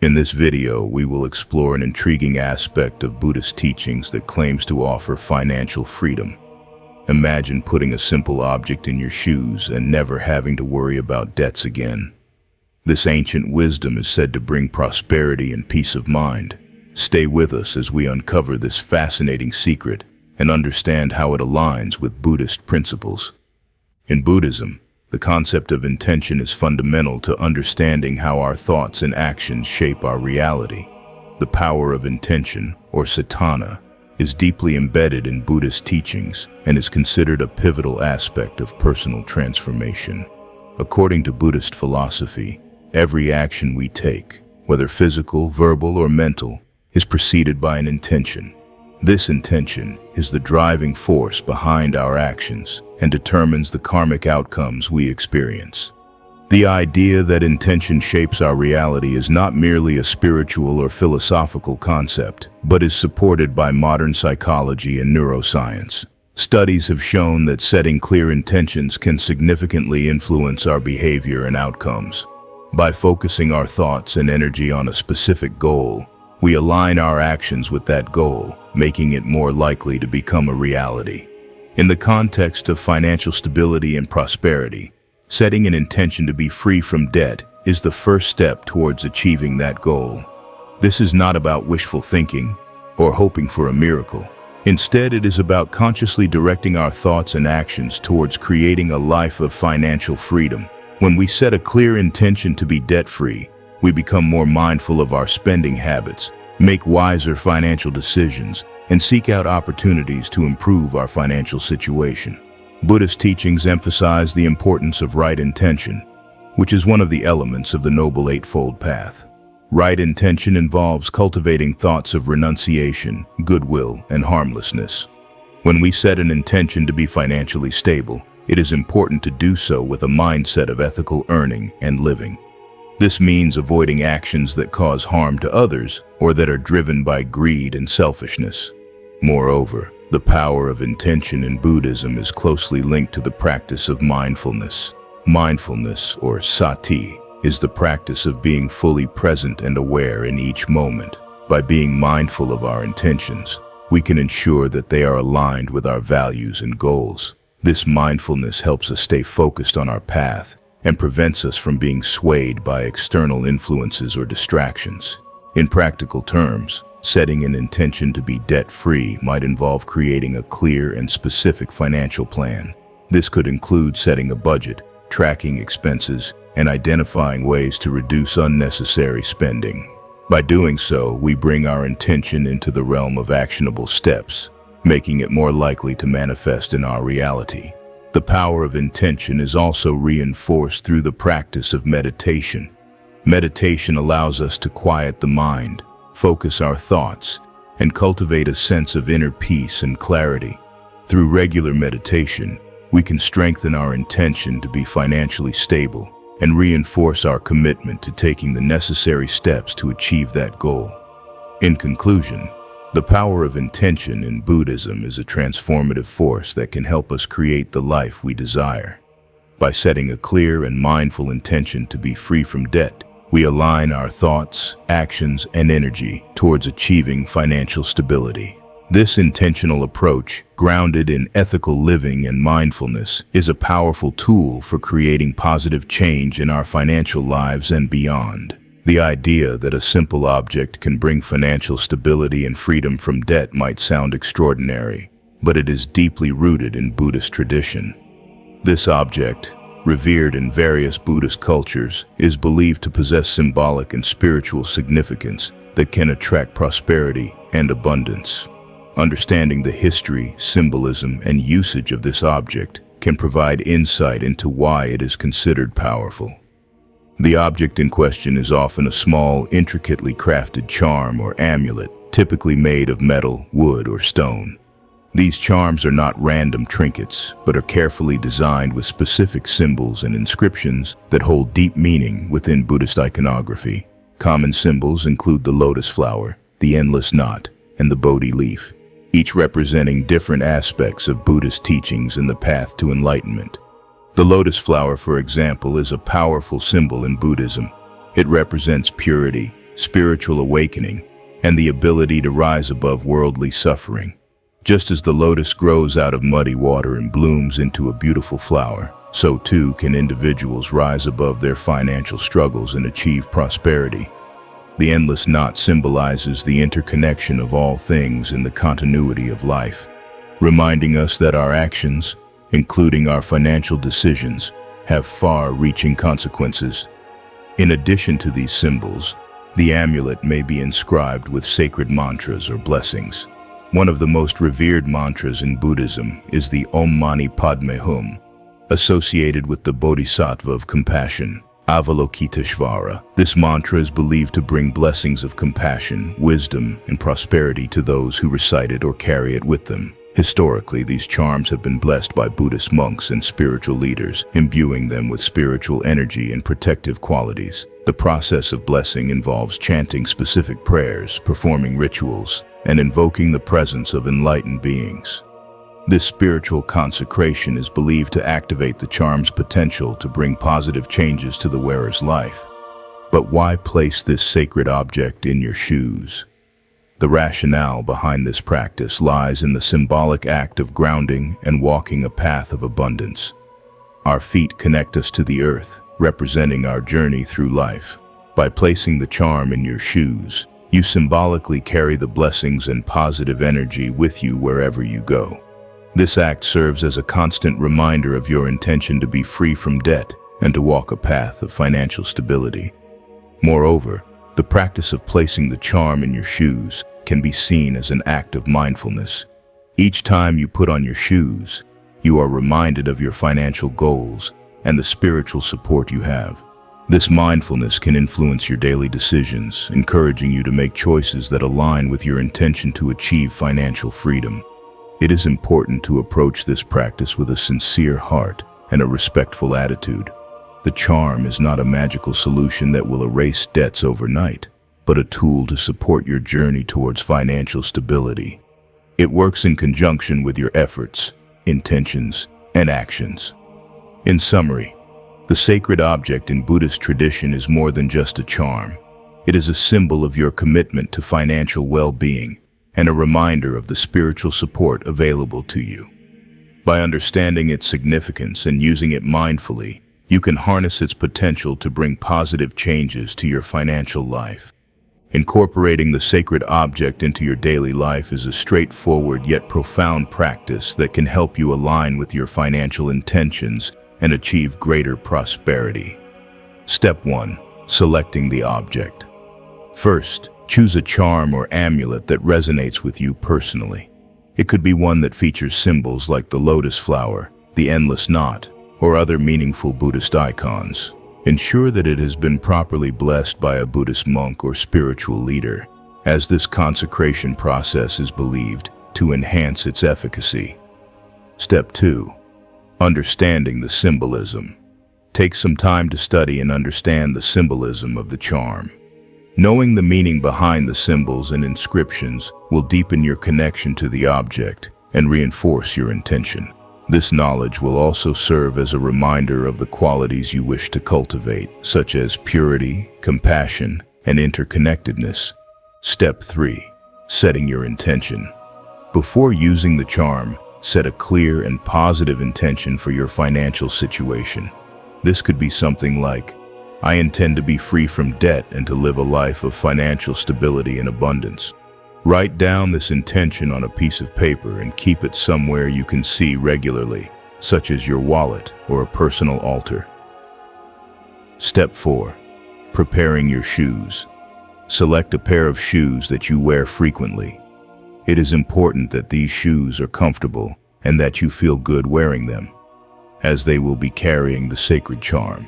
In this video, we will explore an intriguing aspect of Buddhist teachings that claims to offer financial freedom. Imagine putting a simple object in your shoes and never having to worry about debts again. This ancient wisdom is said to bring prosperity and peace of mind. Stay with us as we uncover this fascinating secret and understand how it aligns with Buddhist principles. In Buddhism, the concept of intention is fundamental to understanding how our thoughts and actions shape our reality. The power of intention, or satana, is deeply embedded in Buddhist teachings and is considered a pivotal aspect of personal transformation. According to Buddhist philosophy, every action we take, whether physical, verbal, or mental, is preceded by an intention. This intention is the driving force behind our actions and determines the karmic outcomes we experience. The idea that intention shapes our reality is not merely a spiritual or philosophical concept, but is supported by modern psychology and neuroscience. Studies have shown that setting clear intentions can significantly influence our behavior and outcomes. By focusing our thoughts and energy on a specific goal, we align our actions with that goal, making it more likely to become a reality. In the context of financial stability and prosperity, setting an intention to be free from debt is the first step towards achieving that goal. This is not about wishful thinking or hoping for a miracle. Instead, it is about consciously directing our thoughts and actions towards creating a life of financial freedom. When we set a clear intention to be debt-free, we become more mindful of our spending habits, make wiser financial decisions, and seek out opportunities to improve our financial situation. Buddhist teachings emphasize the importance of right intention, which is one of the elements of the Noble Eightfold Path. Right intention involves cultivating thoughts of renunciation, goodwill, and harmlessness. When we set an intention to be financially stable, it is important to do so with a mindset of ethical earning and living. This means avoiding actions that cause harm to others or that are driven by greed and selfishness. Moreover, the power of intention in Buddhism is closely linked to the practice of mindfulness. Mindfulness, or sati, is the practice of being fully present and aware in each moment. By being mindful of our intentions, we can ensure that they are aligned with our values and goals. This mindfulness helps us stay focused on our path and prevents us from being swayed by external influences or distractions. In practical terms, setting an intention to be debt-free might involve creating a clear and specific financial plan. This could include setting a budget, tracking expenses, and identifying ways to reduce unnecessary spending. By doing so, we bring our intention into the realm of actionable steps, making it more likely to manifest in our reality. The power of intention is also reinforced through the practice of meditation. Meditation allows us to quiet the mind, focus our thoughts, and cultivate a sense of inner peace and clarity. Through regular meditation, we can strengthen our intention to be financially stable and reinforce our commitment to taking the necessary steps to achieve that goal. In conclusion, the power of intention in Buddhism is a transformative force that can help us create the life we desire. By setting a clear and mindful intention to be free from debt, we align our thoughts, actions, and energy towards achieving financial stability. This intentional approach, grounded in ethical living and mindfulness, is a powerful tool for creating positive change in our financial lives and beyond. The idea that a simple object can bring financial stability and freedom from debt might sound extraordinary, but it is deeply rooted in Buddhist tradition. This object, revered in various Buddhist cultures, is believed to possess symbolic and spiritual significance that can attract prosperity and abundance. Understanding the history, symbolism, and usage of this object can provide insight into why it is considered powerful. The object in question is often a small, intricately crafted charm or amulet, typically made of metal, wood, or stone. These charms are not random trinkets, but are carefully designed with specific symbols and inscriptions that hold deep meaning within Buddhist iconography. Common symbols include the lotus flower, the endless knot, and the Bodhi leaf, each representing different aspects of Buddhist teachings and the path to enlightenment. The lotus flower, for example, is a powerful symbol in Buddhism. It represents purity, spiritual awakening, and the ability to rise above worldly suffering. Just as the lotus grows out of muddy water and blooms into a beautiful flower, so too can individuals rise above their financial struggles and achieve prosperity. The endless knot symbolizes the interconnection of all things in the continuity of life, reminding us that our actions, including our financial decisions, have far-reaching consequences. In addition to these symbols, the amulet may be inscribed with sacred mantras or blessings. One of the most revered mantras in Buddhism is the Om Mani Padme Hum, associated with the Bodhisattva of compassion, Avalokiteshvara. This mantra is believed to bring blessings of compassion, wisdom, and prosperity to those who recite it or carry it with them. Historically, these charms have been blessed by Buddhist monks and spiritual leaders, imbuing them with spiritual energy and protective qualities. The process of blessing involves chanting specific prayers, performing rituals, and invoking the presence of enlightened beings. This spiritual consecration is believed to activate the charm's potential to bring positive changes to the wearer's life. But why place this sacred object in your shoes? The rationale behind this practice lies in the symbolic act of grounding and walking a path of abundance. Our feet connect us to the earth, representing our journey through life. By placing the charm in your shoes, you symbolically carry the blessings and positive energy with you wherever you go. This act serves as a constant reminder of your intention to be free from debt and to walk a path of financial stability. Moreover, the practice of placing the charm in your shoes can be seen as an act of mindfulness. Each time you put on your shoes, you are reminded of your financial goals and the spiritual support you have. This mindfulness can influence your daily decisions, encouraging you to make choices that align with your intention to achieve financial freedom. It is important to approach this practice with a sincere heart and a respectful attitude. The charm is not a magical solution that will erase debts overnight, but a tool to support your journey towards financial stability. It works in conjunction with your efforts, intentions, and actions. In summary, the sacred object in Buddhist tradition is more than just a charm. It is a symbol of your commitment to financial well-being and a reminder of the spiritual support available to you. By understanding its significance and using it mindfully, you can harness its potential to bring positive changes to your financial life. Incorporating the sacred object into your daily life is a straightforward yet profound practice that can help you align with your financial intentions and achieve greater prosperity. Step 1. Selecting the object. First, choose a charm or amulet that resonates with you personally. It could be one that features symbols like the lotus flower, the endless knot, or other meaningful Buddhist icons. Ensure that it has been properly blessed by a Buddhist monk or spiritual leader, as this consecration process is believed to enhance its efficacy. Step 2. Understanding the symbolism. Take some time to study and understand the symbolism of the charm. Knowing the meaning behind the symbols and inscriptions will deepen your connection to the object and reinforce your intention. This knowledge will also serve as a reminder of the qualities you wish to cultivate, such as purity, compassion, and interconnectedness. Step 3. Setting your intention. Before using the charm, set a clear and positive intention for your financial situation. This could be something like, I intend to be free from debt and to live a life of financial stability and abundance. Write down this intention on a piece of paper and keep it somewhere you can see regularly, such as your wallet or a personal altar. Step 4. Preparing your shoes. Select a pair of shoes that you wear frequently. It is important that these shoes are comfortable and that you feel good wearing them, as they will be carrying the sacred charm.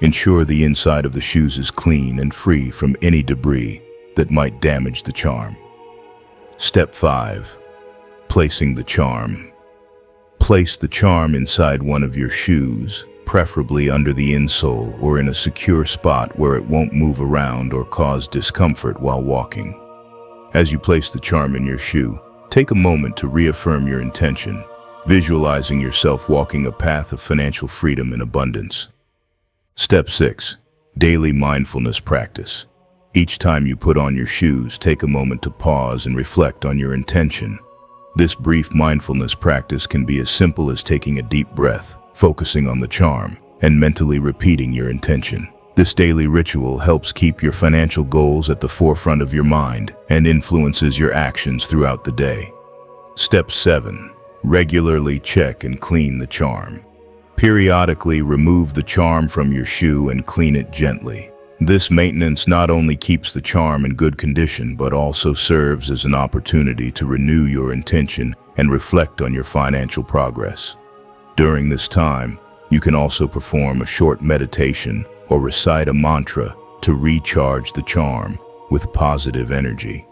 Ensure the inside of the shoes is clean and free from any debris that might damage the charm. Step 5. Placing the charm. Place the charm inside one of your shoes, preferably under the insole or in a secure spot where it won't move around or cause discomfort while walking. As you place the charm in your shoe, take a moment to reaffirm your intention, visualizing yourself walking a path of financial freedom and abundance. Step 6. Daily mindfulness practice. Each time you put on your shoes, take a moment to pause and reflect on your intention. This brief mindfulness practice can be as simple as taking a deep breath, focusing on the charm, and mentally repeating your intention. This daily ritual helps keep your financial goals at the forefront of your mind and influences your actions throughout the day. Step 7. Regularly check and clean the charm. Periodically remove the charm from your shoe and clean it gently. This maintenance not only keeps the charm in good condition, but also serves as an opportunity to renew your intention and reflect on your financial progress. During this time, you can also perform a short meditation or recite a mantra to recharge the charm with positive energy.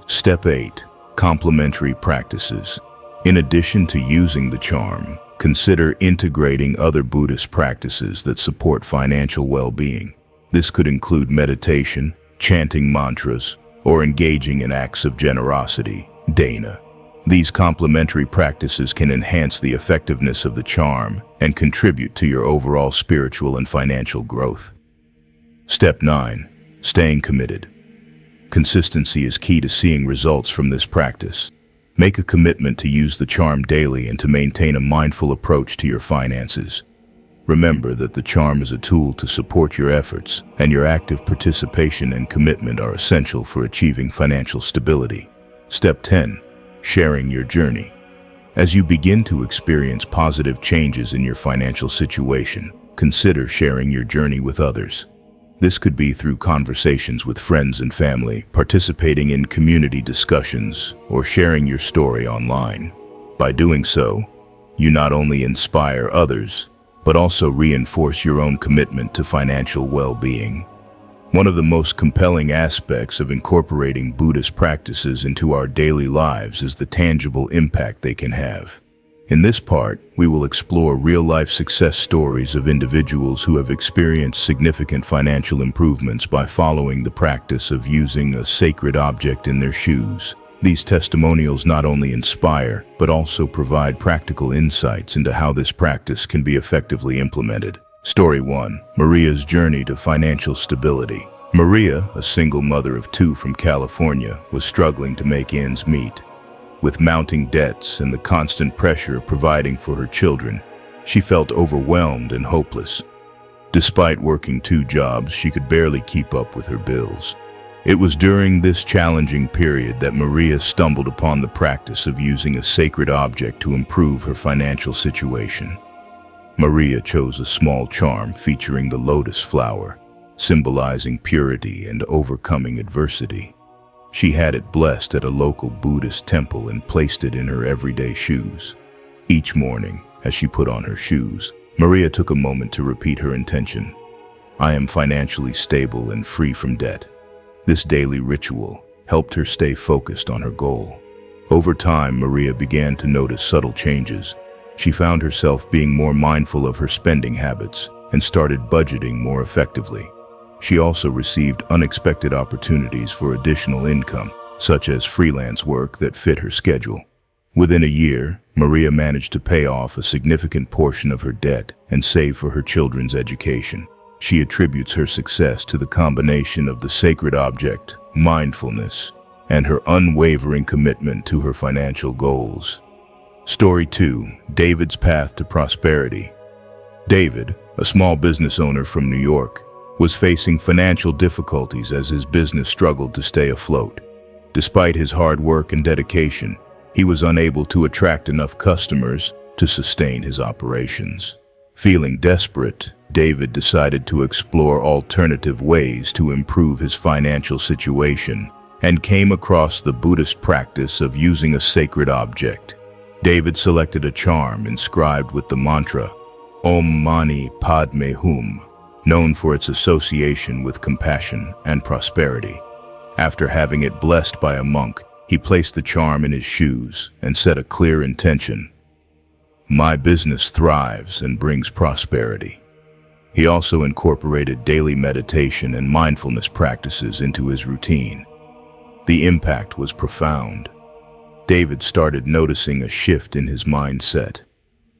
Step 8. Complementary practices. In addition to using the charm, consider integrating other Buddhist practices that support financial well-being. This could include meditation, chanting mantras, or engaging in acts of generosity, dana. These complementary practices can enhance the effectiveness of the charm and contribute to your overall spiritual and financial growth. Step 9. Staying committed. Consistency is key to seeing results from this practice. Make a commitment to use the charm daily and to maintain a mindful approach to your finances. Remember that the charm is a tool to support your efforts, and your active participation and commitment are essential for achieving financial stability. Step 10. Sharing your journey. As you begin to experience positive changes in your financial situation, consider sharing your journey with others. This could be through conversations with friends and family, participating in community discussions, or sharing your story online. By doing so, you not only inspire others, but also reinforce your own commitment to financial well-being. One of the most compelling aspects of incorporating Buddhist practices into our daily lives is the tangible impact they can have. In this part, we will explore real-life success stories of individuals who have experienced significant financial improvements by following the practice of using a sacred object in their shoes. These testimonials not only inspire, but also provide practical insights into how this practice can be effectively implemented. Story 1. Maria's journey to financial stability. Maria, a single mother of 2 from California, was struggling to make ends meet. With mounting debts and the constant pressure of providing for her children, she felt overwhelmed and hopeless. Despite working 2 jobs, she could barely keep up with her bills. It was during this challenging period that Maria stumbled upon the practice of using a sacred object to improve her financial situation. Maria chose a small charm featuring the lotus flower, symbolizing purity and overcoming adversity. She had it blessed at a local Buddhist temple and placed it in her everyday shoes. Each morning, as she put on her shoes, Maria took a moment to repeat her intention. I am financially stable and free from debt. This daily ritual helped her stay focused on her goal. Over time, Maria began to notice subtle changes. She found herself being more mindful of her spending habits and started budgeting more effectively. She also received unexpected opportunities for additional income, such as freelance work that fit her schedule. Within a year, Maria managed to pay off a significant portion of her debt and save for her children's education. She attributes her success to the combination of the sacred object, mindfulness, and her unwavering commitment to her financial goals. Story 2. David's path to prosperity. David, a small business owner from New York, was facing financial difficulties as his business struggled to stay afloat. Despite his hard work and dedication, he was unable to attract enough customers to sustain his operations. Feeling desperate, David decided to explore alternative ways to improve his financial situation and came across the Buddhist practice of using a sacred object. David selected a charm inscribed with the mantra, Om Mani Padme Hum, known for its association with compassion and prosperity. After having it blessed by a monk, he placed the charm in his shoes and set a clear intention. My business thrives and brings prosperity. He also incorporated daily meditation and mindfulness practices into his routine. The impact was profound. David started noticing a shift in his mindset.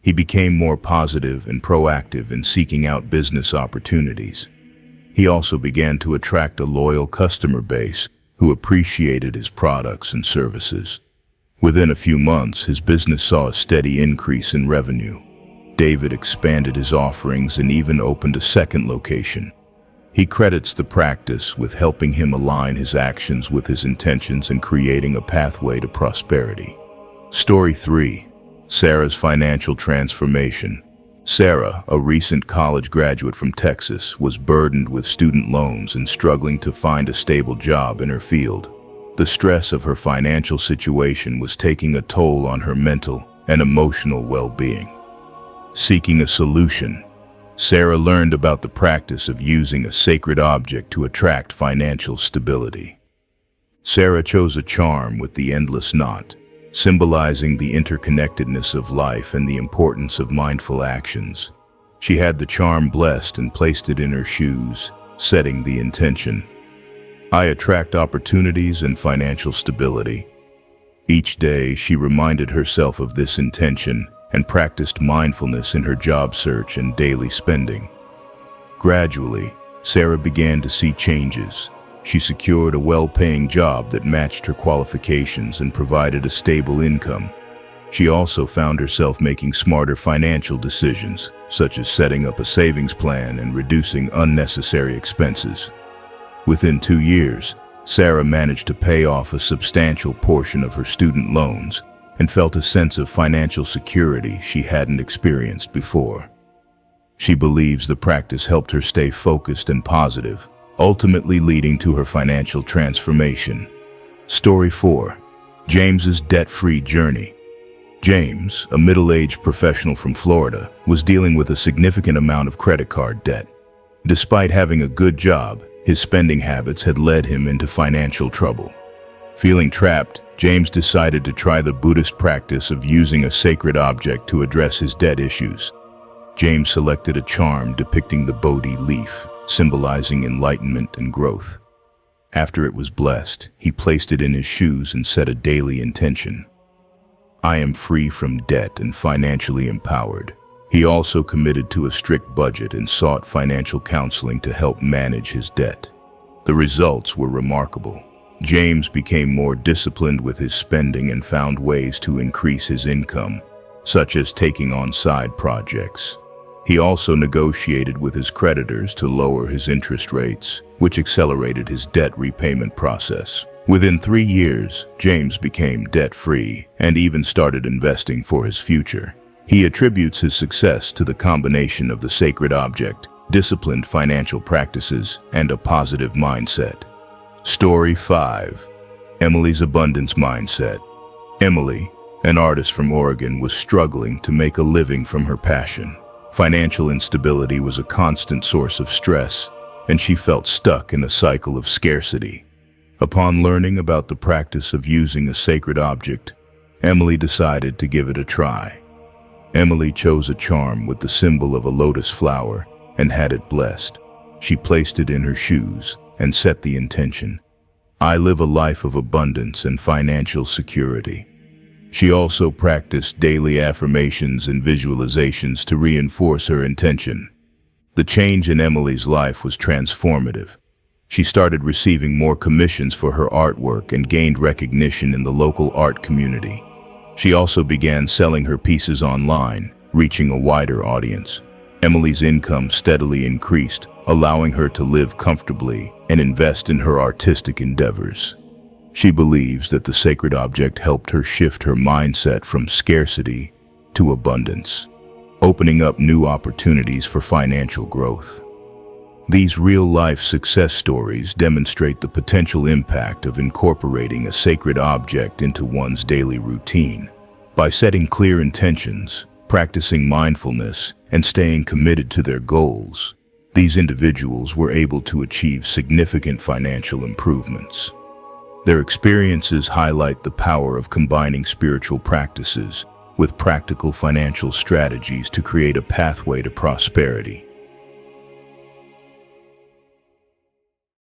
He became more positive and proactive in seeking out business opportunities. He also began to attract a loyal customer base who appreciated his products and services. Within a few months, his business saw a steady increase in revenue. David expanded his offerings and even opened a second location. He credits the practice with helping him align his actions with his intentions and creating a pathway to prosperity. Story 3. Sarah's financial transformation. Sarah, a recent college graduate from Texas, was burdened with student loans and struggling to find a stable job in her field. The stress of her financial situation was taking a toll on her mental and emotional well-being. Seeking a solution, Sarah learned about the practice of using a sacred object to attract financial stability. Sarah chose a charm with the endless knot, symbolizing the interconnectedness of life and the importance of mindful actions. She had the charm blessed and placed it in her shoes, setting the intention: I attract opportunities and financial stability. Each day, she reminded herself of this intention and practiced mindfulness in her job search and daily spending. Gradually, Sarah began to see changes. She secured a well-paying job that matched her qualifications and provided a stable income. She also found herself making smarter financial decisions, such as setting up a savings plan and reducing unnecessary expenses. Within 2 years, Sarah managed to pay off a substantial portion of her student loans and felt a sense of financial security she hadn't experienced before. She believes the practice helped her stay focused and positive, ultimately leading to her financial transformation. Story 4. James's debt-free journey. James, a middle-aged professional from Florida, was dealing with a significant amount of credit card debt. Despite having a good job, his spending habits had led him into financial trouble. Feeling trapped, James decided to try the Buddhist practice of using a sacred object to address his debt issues. James selected a charm depicting the Bodhi leaf, symbolizing enlightenment and growth. After it was blessed, he placed it in his shoes and set a daily intention: I am free from debt and financially empowered. He also committed to a strict budget and sought financial counseling to help manage his debt. The results were remarkable. James became more disciplined with his spending and found ways to increase his income, such as taking on side projects. He also negotiated with his creditors to lower his interest rates, which accelerated his debt repayment process. Within 3 years, James became debt-free and even started investing for his future. He attributes his success to the combination of the sacred object, disciplined financial practices, and a positive mindset. Story 5. Emily's abundance mindset. Emily, an artist from Oregon, was struggling to make a living from her passion. Financial instability was a constant source of stress, and she felt stuck in a cycle of scarcity. Upon learning about the practice of using a sacred object, Emily decided to give it a try. Emily chose a charm with the symbol of a lotus flower and had it blessed. She placed it in her shoes and set the intention: I live a life of abundance and financial security. She also practiced daily affirmations and visualizations to reinforce her intention. The change in Emily's life was transformative. She started receiving more commissions for her artwork and gained recognition in the local art community. She also began selling her pieces online, reaching a wider audience. Emily's income steadily increased, allowing her to live comfortably and invest in her artistic endeavors. She believes that the sacred object helped her shift her mindset from scarcity to abundance, opening up new opportunities for financial growth. These real-life success stories demonstrate the potential impact of incorporating a sacred object into one's daily routine. By setting clear intentions, practicing mindfulness, and staying committed to their goals, these individuals were able to achieve significant financial improvements. Their experiences highlight the power of combining spiritual practices with practical financial strategies to create a pathway to prosperity.